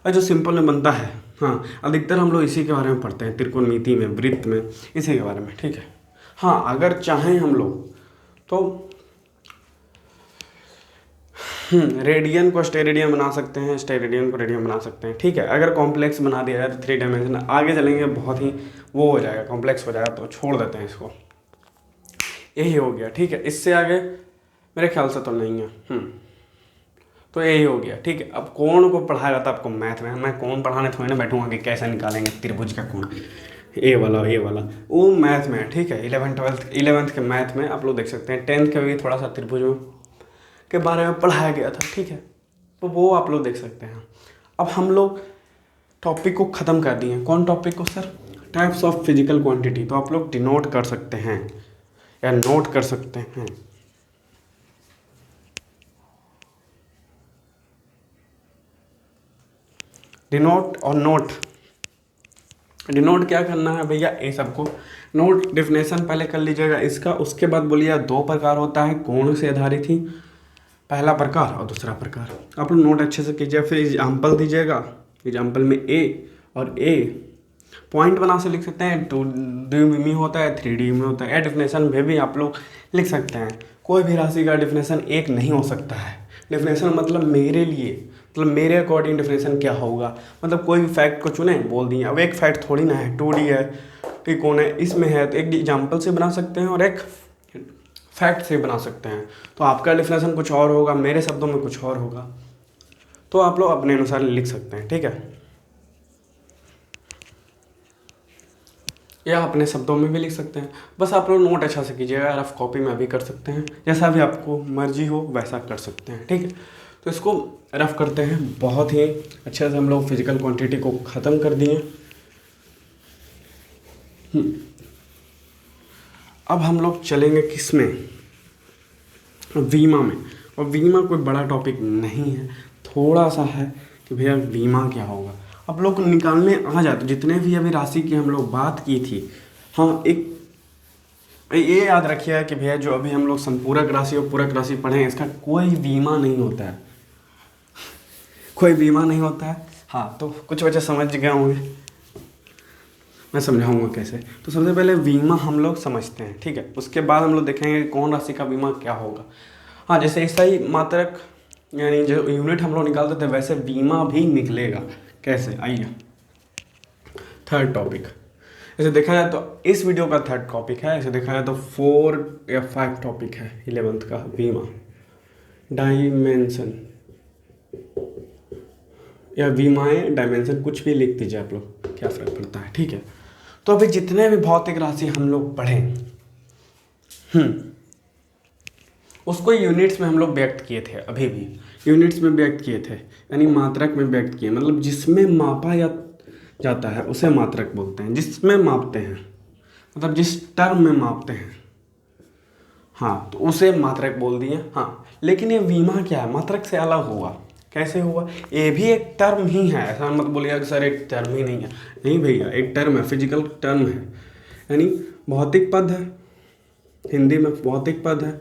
और जो सिंपल में बनता है, हाँ, अधिकतर हम लोग इसी के बारे में पढ़ते हैं, त्रिकोणमिति में, वृत्त में, इसी के बारे में, ठीक है। हाँ, अगर चाहें हम लोग तो रेडियन को स्टेरेडियन बना सकते हैं, स्टेरेडियन को रेडियन बना सकते हैं, ठीक है। अगर कॉम्प्लेक्स बना दिया है तो 3 डायमेंशन, आगे चलेंगे बहुत ही वो हो जाएगा, कॉम्प्लेक्स हो जाएगा, तो छोड़ देते हैं इसको। यही हो गया, ठीक है। इससे आगे मेरे ख्याल से तो नहीं है। तो यही हो गया, ठीक है। अब कोण को पढ़ाया था आपको मैथ में, मैं कोण पढ़ाने थोड़ी ना बैठूंगा कि कैसे निकालेंगे त्रिभुज का कोण, ये वाला वो मैथ में है, ठीक है। 11th के मैथ में आप लोग देख सकते हैं, 10th के भी थोड़ा सा त्रिभुज के बारे में पढ़ाया गया था, ठीक है। तो वो आप लोग देख सकते हैं। अब हम लोग टॉपिक को ख़त्म कर दिए। कौन टॉपिक को sir, types of physical quantity. तो आप लोग डिनोट कर सकते हैं या नोट कर सकते हैं। डिनोट और नोट। डिनोट क्या करना है भैया, ये सबको नोट डेफिनेशन पहले कर लीजिएगा इसका, उसके बाद बोलिए 2 प्रकार होता है कोण से आधारित ही, पहला प्रकार और दूसरा प्रकार। आप लोग नोट अच्छे से कीजिए, फिर एग्जाम्पल दीजिएगा। एग्जाम्पल में ए और ए पॉइंट बना से लिख सकते हैं, 2D में होता है, 3D में होता है। डेफिनेशन में भी आप लोग लिख सकते हैं। कोई भी राशि का डेफिनेशन एक नहीं हो सकता है। डेफिनेशन मतलब मेरे लिए, मतलब मेरे अकॉर्डिंग डेफिनेशन क्या होगा, मतलब कोई भी फैक्ट को चुने बोल दिए। अब एक फैक्ट थोड़ी ना है, 2D है कि कौन है, इसमें है तो एक एग्जाम्पल से बना सकते हैं और एक फैक्ट से बना सकते हैं। तो आपका डेफिनेशन कुछ और होगा, मेरे शब्दों में कुछ और होगा, तो आप लोग अपने अनुसार लिख सकते हैं, ठीक है। या अपने शब्दों में भी लिख सकते हैं। बस आप लोग नोट अच्छा से कीजिएगा, रफ कॉपी में भी कर सकते हैं, जैसा भी आपको मर्जी हो वैसा कर सकते हैं, ठीक है। तो इसको रफ करते हैं। बहुत ही अच्छे से हम लोग फिजिकल क्वांटिटी को ख़त्म कर दिए। अब हम लोग चलेंगे किस में, वीमा में। और वीमा कोई बड़ा टॉपिक नहीं है, थोड़ा सा है कि भैया वीमा क्या होगा। आप लोग निकालने आ जाते, जितने भी अभी राशि की हम लोग बात की थी। हाँ, एक ये याद रखिए कि भैया जो अभी हम लोग संपूरक राशि और पूरक राशि पढ़े हैं, इसका कोई बीमा नहीं होता है, कोई बीमा नहीं होता है। हाँ, तो कुछ वजह समझ गए होंगे, मैं समझाऊंगा कैसे। तो सबसे पहले बीमा हम लोग समझते हैं, ठीक है। उसके बाद हम लोग देखेंगे कौन राशि का बीमा क्या होगा। हाँ, जैसे ऐसा ही मात्रक यानी जो यूनिट हम लोग निकालते थे, वैसे बीमा भी निकलेगा। कैसे, आइए। थर्ड टॉपिक, ऐसे देखा जाए तो इस वीडियो का थर्ड टॉपिक है, ऐसे देखा जाए तो 4 या 5 टॉपिक है 11th का बीमा। डायमेंशन या बीमाएँ, डायमेंशन, कुछ भी लिख दीजिए आप लोग, क्या फ़र्क पड़ता है, ठीक है। तो अभी जितने भी भौतिक राशि हम लोग पढ़े, उसको यूनिट्स में हम लोग व्यक्त किए थे, अभी भी यूनिट्स में व्यक्त किए थे, यानी मात्रक में व्यक्त किए। मतलब जिसमें मापा या जाता है उसे मात्रक बोलते हैं, जिसमें मापते हैं, मतलब जिस टर्म में मापते हैं, हाँ, तो उसे मात्रक बोल दिए। हाँ, लेकिन ये बीमा क्या है, मात्रक से अलग होगा। कैसे हुआ? ये भी एक टर्म ही है, ऐसा मत बोलिएगा कि सर एक टर्म ही नहीं है। नहीं भैया, एक टर्म है, फिजिकल टर्म है, यानी भौतिक पद है, हिंदी में भौतिक पद है,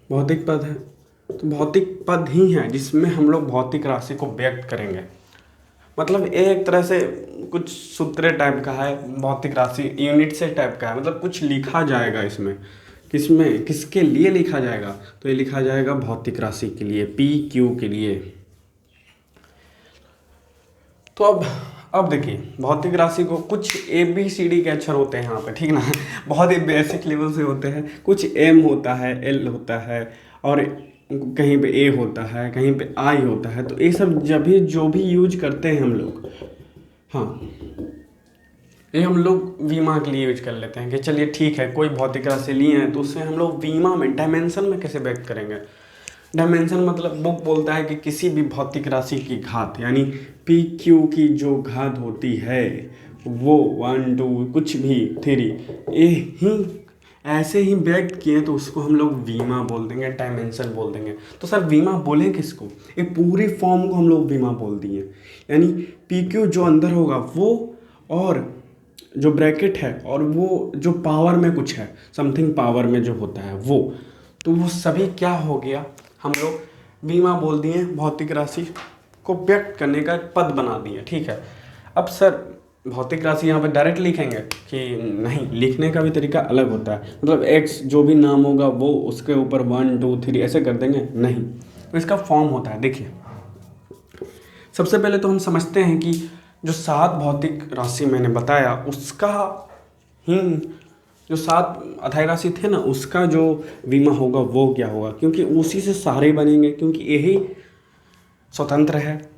भौतिक पद है। तो भौतिक पद ही है जिसमें हम लोग भौतिक राशि को व्यक्त करेंगे। मतलब एक तरह से कुछ सूत्र टाइप का है, भौतिक राशि यूनिट से टाइप का है, मतलब कुछ लिखा जाएगा इसमें। किसमें, किसके लिए लिखा जाएगा? तो ये लिखा जाएगा भौतिक राशि के लिए, PQ के लिए। तो अब देखिए, भौतिक राशि को कुछ ABCD के अक्षर होते हैं यहाँ पे, ठीक ना, बहुत ही बेसिक लेवल से होते हैं। कुछ M होता है, L होता है, और कहीं पे A होता है, कहीं पे I होता है। तो ये सब जब भी जो भी यूज करते हैं हम लोग, हाँ, ये हम लोग वीमा के लिए यूज कर लेते हैं कि चलिए ठीक है, कोई भौतिक राशि लिए हैं तो उससे हम लोग वीमा में, डायमेंशन में कैसे व्यक्त करेंगे। डायमेंशन मतलब बुक बोलता है कि किसी भी भौतिक राशि की घात, यानी PQ की जो घात होती है वो 1 2 कुछ भी 3 ये ही ऐसे ही व्यक्त किए तो उसको हम लोग वीमा बोल देंगे, डायमेंशन बोल देंगे। तो सर वीमा बोले किसको? ये पूरी फॉर्म को हम लोग वीमा बोल दिए, यानी PQ जो अंदर होगा वो, और जो ब्रैकेट है, और वो जो पावर में कुछ है, समथिंग पावर में जो होता है वो, तो वो सभी क्या हो गया, हम लोग वीमा बोल दिए, भौतिक राशि को व्यक्त करने का पद बना दिए। ठीक है, अब सर भौतिक राशि यहाँ पे डायरेक्ट लिखेंगे कि नहीं, लिखने का भी तरीका अलग होता है। मतलब x जो भी नाम होगा वो उसके ऊपर 1 2 3 ऐसे कर देंगे, नहीं, तो इसका फॉर्म होता है। देखिए, सबसे पहले तो हम समझते हैं कि जो 7 भौतिक राशि मैंने बताया उसका ही, जो 7 अधाई राशि थे ना, उसका जो बीमा होगा वो क्या होगा, क्योंकि उसी से सारे बनेंगे, क्योंकि यही स्वतंत्र है,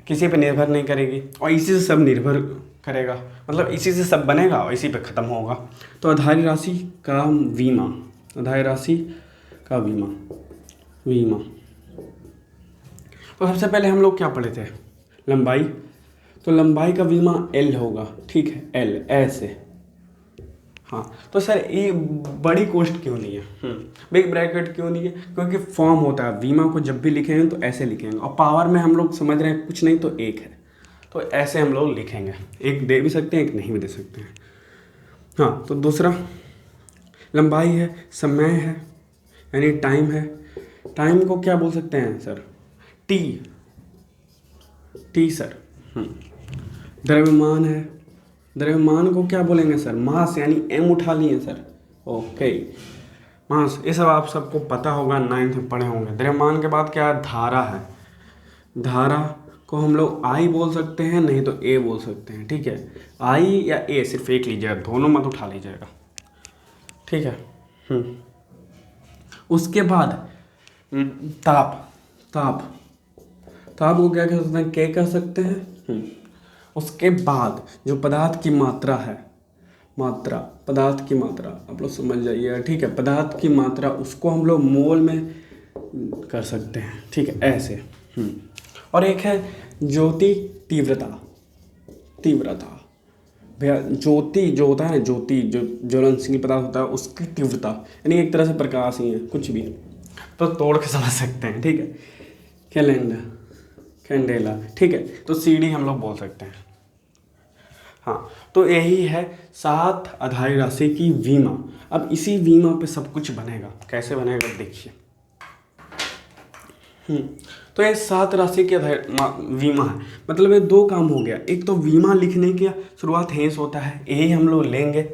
किसी पे निर्भर नहीं करेगी, और इसी से सब निर्भर करेगा, मतलब इसी से सब बनेगा और इसी पे ख़त्म होगा। तो अधाई राशि का बीमा, अधाई राशि का बीमा, बीमा। तो सबसे पहले हम लोग क्या पढ़े थे, लंबाई। तो लंबाई का बीमा L होगा, ठीक है, L ऐसे। हाँ, तो सर ये बड़ी कोष्ट क्यों नहीं है, बिग ब्रैकेट क्यों नहीं है? क्योंकि फॉर्म होता है, बीमा को जब भी लिखेंगे तो ऐसे लिखेंगे, और पावर में हम लोग समझ रहे हैं कुछ नहीं तो 1 है, तो ऐसे हम लोग लिखेंगे। एक दे भी सकते हैं, एक नहीं भी दे सकते हैं। हाँ, तो दूसरा लंबाई है, समय है, यानी टाइम है। टाइम को क्या बोल सकते हैं सर? T sir. द्रव्यमान है, द्रव्यमान को क्या बोलेंगे सर? मास, यानी M उठा लिए सर। ओके, मास, ये सब आप सबको पता होगा, 9th में पढ़े होंगे। द्रव्यमान के बाद क्या है? धारा है। धारा को हम लोग I बोल सकते हैं, नहीं तो A बोल सकते हैं, ठीक है। I या A सिर्फ एक लीजिएगा, दोनों मत उठा लीजिएगा, ठीक है। उसके बाद ताप, ताप, ताप को क्या कह सकते हैं? K कह सकते हैं। उसके बाद जो पदार्थ की मात्रा है, मात्रा, पदार्थ की मात्रा, आप लोग समझ जाइएगा, ठीक है। पदार्थ की मात्रा उसको हम लोग मोल में कर सकते हैं, ठीक है, ऐसे। और एक है ज्योति तीव्रता, तीव्रता भैया, ज्योति जो होता है ना, ज्योति जो ज्वलनशील पदार्थ होता है उसकी तीव्रता, यानी एक तरह से प्रकाश ही है, कुछ भी तो तोड़ के समझ सकते हैं, ठीक है। कैलेंडर, कैंडेला, ठीक है, तो CD हम लोग बोल सकते हैं। हाँ, तो यही है 7 अधाई राशि की बीमा। अब इसी बीमा पे सब कुछ बनेगा, कैसे बनेगा देखिए। तो ये 7 राशि के बीमा है, मतलब ये 2 काम हो गया। एक तो बीमा लिखने की शुरुआत यहीं से होता है, यही हम लोग लेंगे,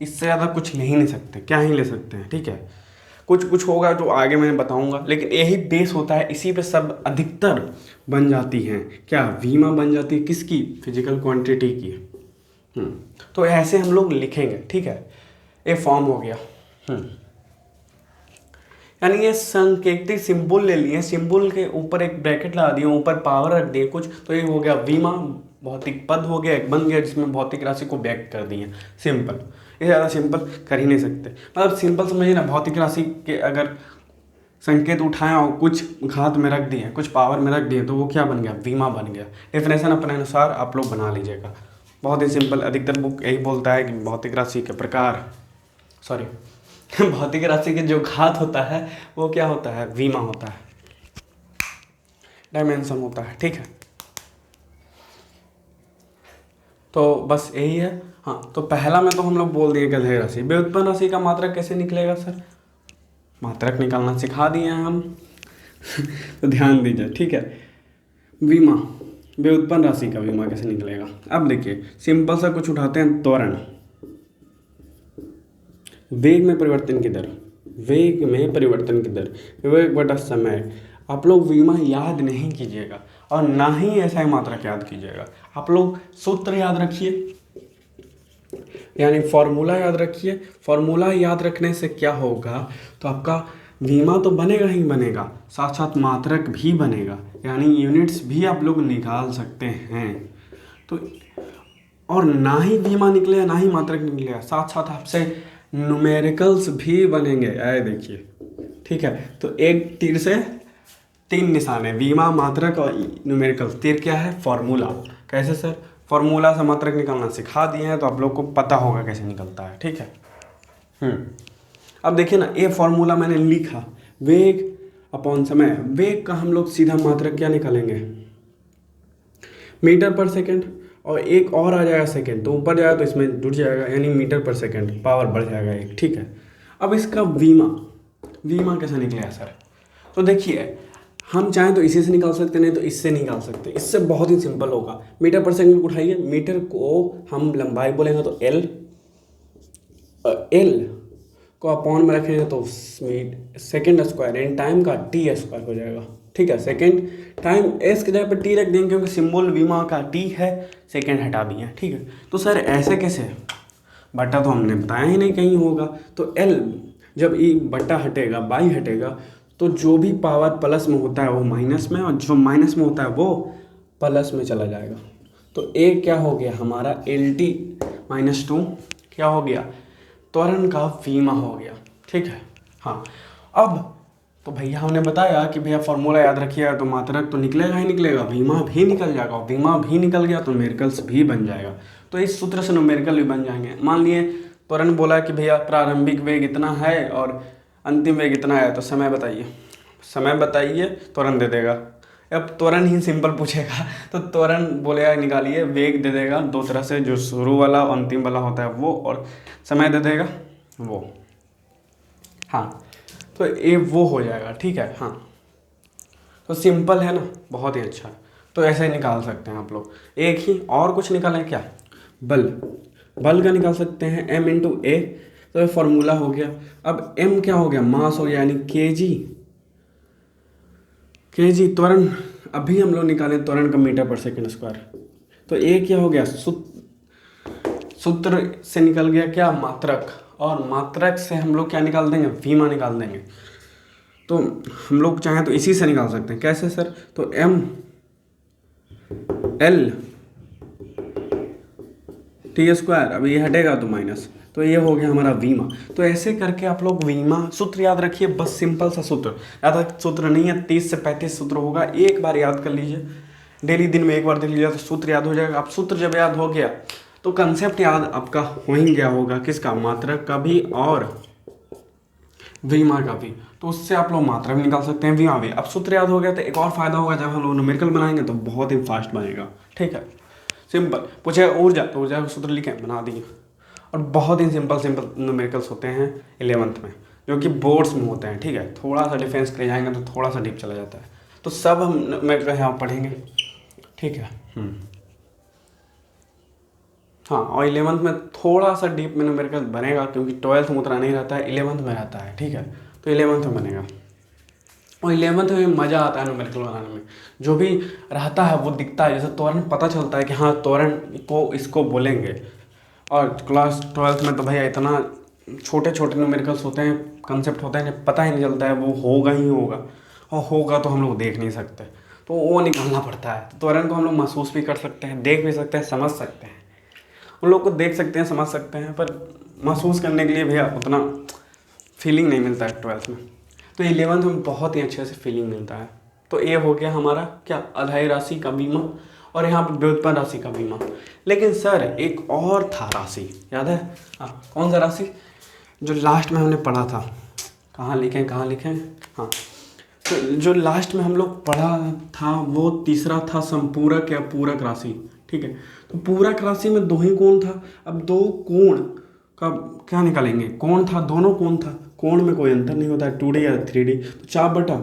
इससे ज़्यादा कुछ ले ही नहीं सकते, क्या ही ले सकते हैं, ठीक है। कुछ कुछ होगा जो आगे मैं बताऊंगा, लेकिन यही बेस होता है, इसी पे सब अधिकतर बन जाती हैं। क्या बीमा बन जाती है? किसकी? फिजिकल क्वांटिटी की। तो ऐसे हम लोग लिखेंगे, ठीक है। ये फॉर्म हो गया। यानी ये संकेतिक सिंबल ले लिए, सिंबल के ऊपर एक ब्रैकेट लगा दिए, ऊपर पावर रख दिए कुछ, तो ये हो गया बीमा। भौतिक पद हो गया, एक बन गया जिसमें भौतिक राशि को व्यक्त कर दिए। सिंपल, ये ज़्यादा सिंपल कर ही नहीं सकते। मतलब सिंपल समझिए ना, भौतिक राशि के अगर संकेत उठाएं और कुछ घात में रख दिए, कुछ पावर में रख दिए, तो वो क्या बन गया? बीमा बन गया। डेफिनेशन अपने अनुसार आप लोग बना लीजिएगा, बहुत ही सिंपल। अधिकतर बुक यही बोलता है कि भौतिक राशि के प्रकार, सॉरी भौतिक राशि के जो घात होता है वो क्या होता है? बीमा होता है। डायमेंशन होता है, ठीक है। तो बस यही है। हाँ, तो पहला में तो हम लोग बोल दिए अधाई राशि। व्युत्पन्न राशि का मात्रक कैसे निकलेगा सर? मात्रक निकालना सिखा दिए हैं हम। तो ध्यान दीजिए, ठीक है। विमा, व्युत्पन्न राशि का विमा कैसे निकलेगा? अब देखिए, सिंपल सा कुछ उठाते हैं, त्वरण, वेग में परिवर्तन की दर, वेग में परिवर्तन की दर, वेग बटा समय। आप लोग विमा याद नहीं कीजिएगा और ना ही ऐसा मात्रक याद कीजिएगा। आप लोग सूत्र याद रखिए, यानी फॉर्मूला याद रखिए। फॉर्मूला याद रखने से क्या होगा, तो आपका विमा तो बनेगा ही बनेगा, साथ साथ मात्रक भी बनेगा, यानी यूनिट्स भी आप लोग निकाल सकते हैं। तो और ना ही विमा निकलेगा ना ही मात्रक निकलेगा, साथ साथ आपसे न्यूमेरिकल्स भी बनेंगे। आए देखिए, ठीक है। तो एक तीर से तीन निशान है, विमा, मात्रक और न्यूमेरिकल्स। तीर क्या है? फॉर्मूला। कैसे सर? फॉर्मूला से मात्रक निकालना सिखा दिए हैं, तो आप लोग को पता होगा कैसे निकलता है, ठीक है। अब देखिए ना, ये फॉर्मूला मैंने लिखा, वेग अपॉन समय। वेग का हम लोग सीधा मात्रक क्या निकालेंगे? मीटर पर सेकेंड, और एक और आ जाएगा सेकेंड, तो ऊपर जाएगा तो इसमें जुड़ जाएगा, यानी मीटर पर सेकेंड, पावर बढ़ जाएगा एक, ठीक है। अब इसका विमा, विमा कैसे निकलेगा सर? तो देखिए, हम चाहें तो इसी से निकाल सकते, नहीं तो इससे निकाल सकते। इससे बहुत ही सिंपल होगा। मीटर पर सेकेंड उठाइए, मीटर को हम लंबाई बोलेंगे तो एल, एल को अपॉन में रखेंगे तो सेकेंड स्क्वायर, यानी टाइम का टी स्क्वायर हो जाएगा, ठीक है। सेकेंड टाइम एस के जगह पर टी रख देंगे, क्योंकि सिंबल विमा का टी है, सेकेंड हटा दिए, ठीक है। तो सर ऐसे कैसे? बटा तो हमने बताया ही नहीं कहीं होगा। तो एल जब ई बटा हटेगा, बाई हटेगा, तो जो भी पावर प्लस में होता है वो माइनस में, और जो माइनस में होता है वो प्लस में चला जाएगा। तो ए क्या हो गया हमारा? एल टी माइनस 2 क्या हो गया? त्वरण का विमा हो गया, ठीक है। हाँ, अब तो भैया हमने बताया कि भैया फॉर्मूला याद रखिएगा, तो मात्रक तो निकलेगा ही निकलेगा, विमा भी निकल जाएगा, और विमा भी निकल गया तो न्यूमेरिकल्स भी बन जाएगा। तो इस सूत्र से न्यूमेरिकल भी बन जाएंगे। मान लिए त्वरण बोला कि भैया प्रारंभिक वेग इतना है और अंतिम वेग इतना है, तो समय बताइए, समय बताइए, त्वरण दे देगा। अब त्वरण ही सिंपल पूछेगा तो त्वरण बोलेगा निकालिए, वेग दे देगा दो तरह से, जो शुरू वाला और अंतिम वाला होता है वो, और समय दे देगा वो। हाँ, तो ये वो हो जाएगा, ठीक है। हाँ, तो सिंपल है ना, बहुत ही अच्छा। तो ऐसे निकाल सकते हैं आप लोग। एक ही और कुछ निकालें क्या? बल, बल का निकाल सकते हैं, m इंटू ए। तो ये फॉर्मूला हो गया। अब m क्या हो गया? मास हो गया, यानी केजी, केजी त्वरण। अभी हम लोग निकालें त्वरण का मीटर पर सेकेंड स्क्वायर। तो ए क्या हो गया? सूत्र से निकल गया क्या? मात्रक। और मात्रक से हम लोग क्या निकाल देंगे? विमा निकाल देंगे। तो हम लोग चाहें तो इसी से निकाल सकते हैं। कैसे सर? तो m l टी स्क्वायर, अब ये हटेगा तो माइनस, तो ये हो गया हमारा विमा। तो ऐसे करके आप लोग विमा सूत्र याद रखिए, बस सिंपल सा सूत्र। ज़्यादा सूत्र नहीं है, 30 से 35 सूत्र होगा, एक बार याद कर लीजिए, डेली दिन में एक बार देख लीजिए तो सूत्र याद हो जाएगा। अब सूत्र जब याद हो गया तो कंसेप्ट याद आपका हो ही गया होगा, किसका? मात्रक का भी और विमा का भी। तो उससे आप लोग मात्रा भी निकाल सकते हैं, विमा भी। अब सूत्र याद हो गया तो एक और फायदा होगा, जब हम लोग न्यूमेरिकल बनाएंगे तो बहुत ही फास्ट बनेगा, ठीक है। सिंपल पूछेगा ऊर्जा, तो ऊर्जा का सूत्र लिखें, बना दिए। और बहुत ही सिंपल सिंपल न्यूमेरिकल्स होते हैं 11th में, जो कि बोर्ड्स में होते हैं, ठीक है। थोड़ा सा डिफेंस के लिए जाएंगे तो थोड़ा सा डीप चला जाता है, तो सब हम न्यूमेरिकल यहाँ पढ़ेंगे, ठीक है। हाँ, और 11th में थोड़ा सा डीप में न्यूमेरिकल बनेगा, क्योंकि 12th में उतना नहीं रहता है, 11th में रहता है, ठीक है। तो 11th में बनेगा, और 11th में मज़ा आता है न्यूमेरिकल बनाने में। जो भी रहता है वो दिखता है, जैसे त्वरण पता चलता है कि हाँ त्वरण को इसको बोलेंगे। और क्लास 12th में तो भैया इतना छोटे छोटे न्यूमेरिकल्स होते हैं, कंसेप्ट होते हैं, पता ही नहीं चलता है, वो होगा ही होगा, और होगा तो हम लोग देख नहीं सकते, तो वो निकालना पड़ता है। तो त्वरण को हम लोग महसूस भी कर सकते हैं, देख भी सकते हैं, समझ सकते हैं। उन लोग को देख सकते हैं, समझ सकते हैं, पर महसूस करने के लिए भैया उतना फीलिंग नहीं मिलता है 12th में। तो 11th में बहुत ही अच्छे से फीलिंग मिलता है। तो ये हो गया हमारा क्या? अधाई राशि का बीमा, और यहाँ पर व्युत्पन्न राशि का बीमा। लेकिन सर एक और था राशि, याद है? हाँ, कौन सा राशि? जो लास्ट में हमने पढ़ा था, कहाँ लिखें? हाँ, तो जो लास्ट में हम लोग पढ़ा था वो तीसरा था संपूरक या पूरक राशि, ठीक है। तो पूरक राशि में दो ही कोण था। अब दो कोण का क्या निकालेंगे, कोण था, दोनों कोण था, कोण में कोई अंतर नहीं होता है 2D या 3D। तो चाप बटा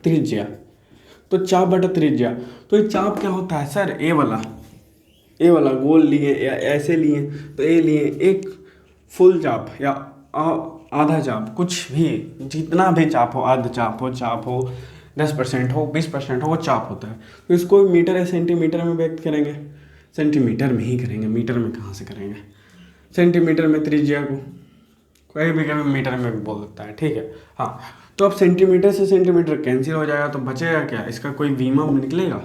त्रिज्या, तो चाप बटा त्रिज्या। तो ये चाप क्या होता है सर, ए वाला गोल लिए या ऐसे लिए, तो ए लिए एक फुल चाप या आधा चाप, कुछ भी, जितना भी चाप हो, आधा चाप हो 10% हो 20% हो, वो चाप होता है। तो इसको मीटर या सेंटीमीटर में व्यक्त करेंगे, सेंटीमीटर में ही करेंगे, मीटर में कहाँ से करेंगे। सेंटीमीटर में त्रिज्या को कोई भी कभी मीटर में भी बोल सकता है, ठीक है। हाँ, तो अब सेंटीमीटर से सेंटीमीटर कैंसिल हो जाएगा, तो बचेगा क्या, इसका कोई विमा निकलेगा,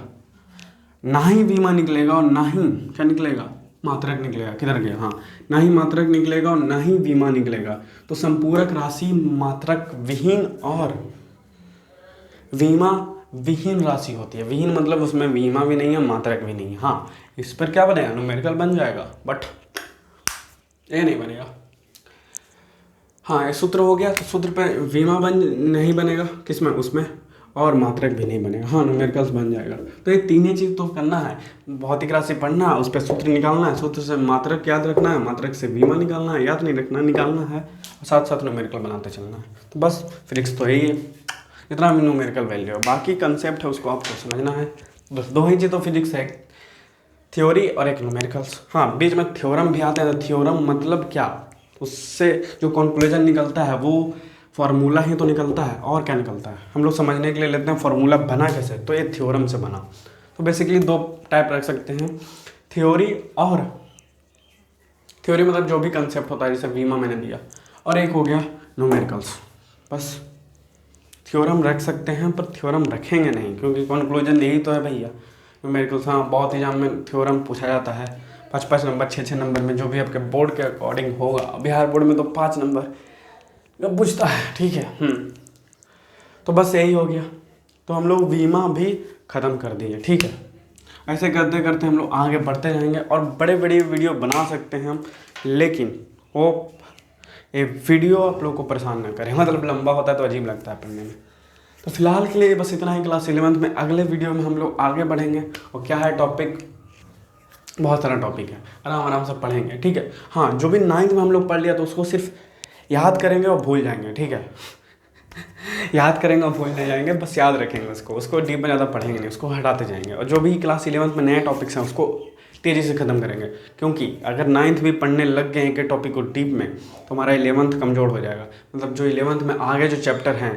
ना ही विमा निकलेगा और ना ही क्या निकलेगा, मात्रक निकलेगा। किधर गया, हाँ, ना ही मात्रक निकलेगा और ना ही विमा निकलेगा। तो संपूरक राशि मात्रक विहीन और विमा विहीन राशि होती है। विहीन मतलब उसमें विमा भी नहीं है, मात्रक भी नहीं है। हाँ, इस पर क्या बनेगा, न्यूमेरिकल बन जाएगा, बट ये नहीं बनेगा। हाँ, ये सूत्र हो गया, तो सूत्र पे विमा नहीं बनेगा, किसमें, उसमें, और मात्रक भी नहीं बनेगा। हाँ, न्यूमेरिकल्स बन जाएगा। तो ये तीनों चीज़ तो करना है, भौतिक राशि पढ़ना है, उस पर सूत्र निकालना है, सूत्र से मात्रक याद रखना है, मात्रक से विमा निकालना है, याद नहीं रखना, निकालना है, और साथ साथ न्यूमेरिकल बनाते चलना है। तो बस फिजिक्स तो यही है, इतना भी न्यूमेरिकल वैल्यू है, बाकी कंसेप्ट है उसको आपको समझना है। बस दो ही चीज़ तो फिजिक्स है, थ्योरी और एक न्यूमेरिकल्स। हाँ, बीच में थ्योरम भी आते हैं। तो थ्योरम मतलब क्या, उससे जो कंक्लूजन निकलता है वो फार्मूला ही तो निकलता है, और क्या निकलता है, हम लोग समझने के लिए लेते हैं फार्मूला बना कैसे, तो ये थ्योरम से बना। तो बेसिकली दो टाइप रख सकते हैं, थ्योरी और थ्योरी मतलब जो भी कंसेप्ट होता है, जैसे विमा मैंने दिया, और एक हो गया न्यूमेरिकल्स। बस थ्योरम रख सकते हैं, पर थ्योरम रखेंगे नहीं, क्योंकि कंक्लूजन यही तो है भैया। न्यूमेरिकल्स हाँ, बहुत एग्जाम में थ्योरम पूछा जाता है, 5-5 नंबर 6-6 नंबर में, जो भी आपके बोर्ड के अकॉर्डिंग होगा। बिहार बोर्ड में तो 5 नंबर का पूछता है, ठीक है। तो बस यही हो गया। तो हम लोग विमा भी ख़त्म कर दिए, ठीक है। ऐसे करते करते हम लोग आगे बढ़ते रहेंगे और बड़े बड़े वीडियो बना सकते हैं हम, लेकिन वो ये वीडियो आप लोग को परेशान ना करें, मतलब लंबा होता है तो अजीब लगता है पढ़ने में। तो फिलहाल के लिए बस इतना ही क्लास 11th में। अगले वीडियो में हम लोग आगे बढ़ेंगे, और क्या है टॉपिक, बहुत सारा टॉपिक है, आराम आराम से पढ़ेंगे, ठीक है। हाँ, जो भी 9th में हम लोग पढ़ लिया तो उसको सिर्फ याद करेंगे और भूल जाएंगे, ठीक है। याद करेंगे और भूल नहीं जाएंगे, बस याद रखेंगे उसको डीप में ज़्यादा पढ़ेंगे नहीं, उसको हटाते जाएंगे। और जो भी क्लास 11th में नए टॉपिक्स हैं उसको तेज़ी से ख़त्म करेंगे, क्योंकि अगर 9th भी पढ़ने लग गए एक टॉपिक को डीप में तो हमारा 11th कमज़ोर हो जाएगा। मतलब जो 11th में आगे जो चैप्टर हैं,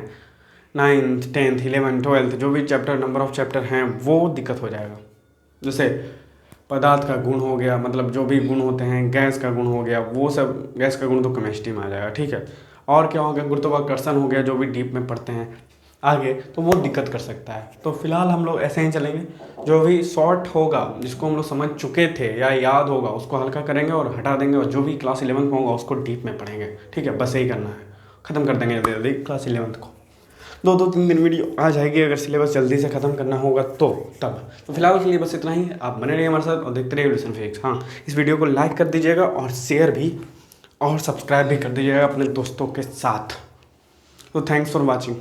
9th 10th 11th 12th जो भी चैप्टर, नंबर ऑफ चैप्टर हैं, वो दिक्कत हो जाएगा। जैसे पदार्थ का गुण हो गया, मतलब जो भी गुण होते हैं, गैस का गुण हो गया, वो सब, गैस का गुण तो केमिस्ट्री में आ जाएगा, ठीक है। और क्या हो गया, गुरुत्वाकर्षण हो गया, जो भी डीप में पढ़ते हैं आगे, तो वो दिक्कत कर सकता है। तो फिलहाल हम लोग ऐसे ही चलेंगे, जो भी शॉर्ट होगा, जिसको हम लोग समझ चुके थे या याद होगा, उसको हल्का करेंगे और हटा देंगे, और जो भी क्लास 11th में होगा उसको डीप में पढ़ेंगे, ठीक है। बस यही करना है, ख़त्म कर देंगे जल्दी जल्दी क्लास 11th को। 2-3 दिन वीडियो आ जाएगी, अगर सिलेबस जल्दी से ख़त्म करना होगा तो तब। तो फिलहाल के लिए बस इतना ही। आप बने रहिए हमारे साथ और देखते रहिए एवोल्यूशन फिजिक्स। हाँ, इस वीडियो को लाइक कर दीजिएगा और शेयर भी और सब्सक्राइब भी कर दीजिएगा अपने दोस्तों के साथ। तो थैंक्स फॉर वॉचिंग।